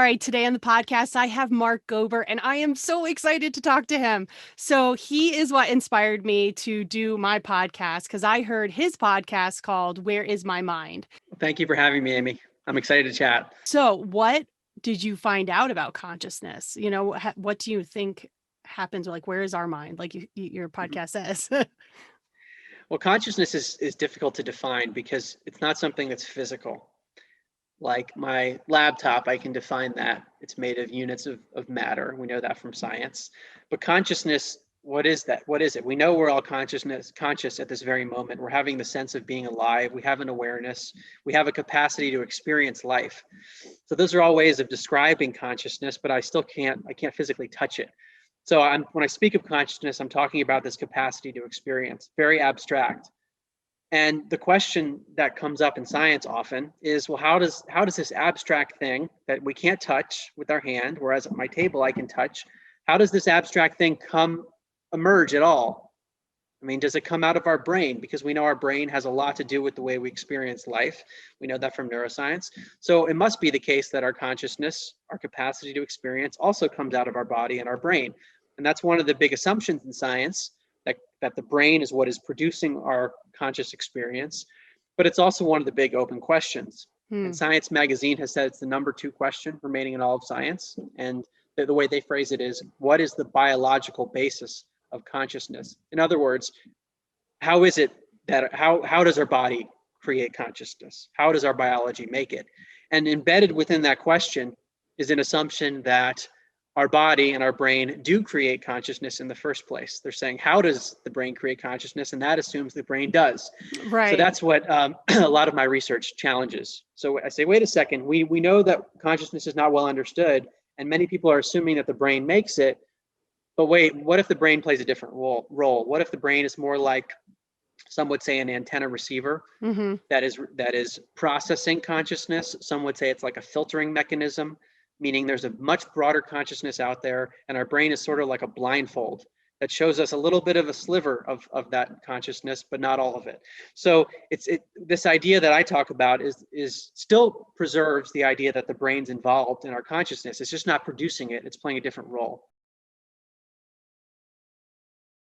right, today on the podcast, I have Mark Gober, and I am so excited to talk to him. So he is what inspired me to do my podcast because I heard his podcast called Where Is My Mind? Thank you for having me, Amy. I'm excited to chat. So what did you find out about consciousness? What do you think happens? Like, where is our mind? Like your podcast says. Well, consciousness is difficult to define because it's not something that's physical. Like my laptop, I can define that. It's made of units of matter. We know that from science. But consciousness, what is that? What is it? We know we're all conscious at this very moment. We're having the sense of being alive. We have an awareness. We have a capacity to experience life. So those are all ways of describing consciousness, but I can't physically touch it. So when I speak of consciousness, I'm talking about this capacity to experience, very abstract. And the question that comes up in science often is, well, how does this abstract thing that we can't touch with our hand, whereas at my table I can touch, how does this abstract thing emerge at all? I mean, does it come out of our brain? Because we know our brain has a lot to do with the way we experience life. We know that from neuroscience. So it must be the case that our consciousness, our capacity to experience, also comes out of our body and our brain. And that's one of the big assumptions in science, that the brain is what is producing our conscious experience, but it's also one of the big open questions. And Science Magazine has said it's the number 2 question remaining in all of science. And the way they phrase it is, what is the biological basis of consciousness? In other words, how does our body create consciousness? How does our biology make it? And embedded within that question is an assumption that our body and our brain do create consciousness in the first place. They're saying, how does the brain create consciousness? And that assumes the brain does. Right. So that's what a lot of my research challenges. So I say, wait a second, we know that consciousness is not well understood, and many people are assuming that the brain makes it. But wait, what if the brain plays a different role? What if the brain is more like, some would say, an antenna receiver that is processing consciousness? Some would say it's like a filtering mechanism, meaning there's a much broader consciousness out there, and our brain is sort of like a blindfold that shows us a little bit of a sliver of that consciousness, but not all of it. So this idea that I talk about is still preserves the idea that the brain's involved in our consciousness. It's just not producing it. It's playing a different role.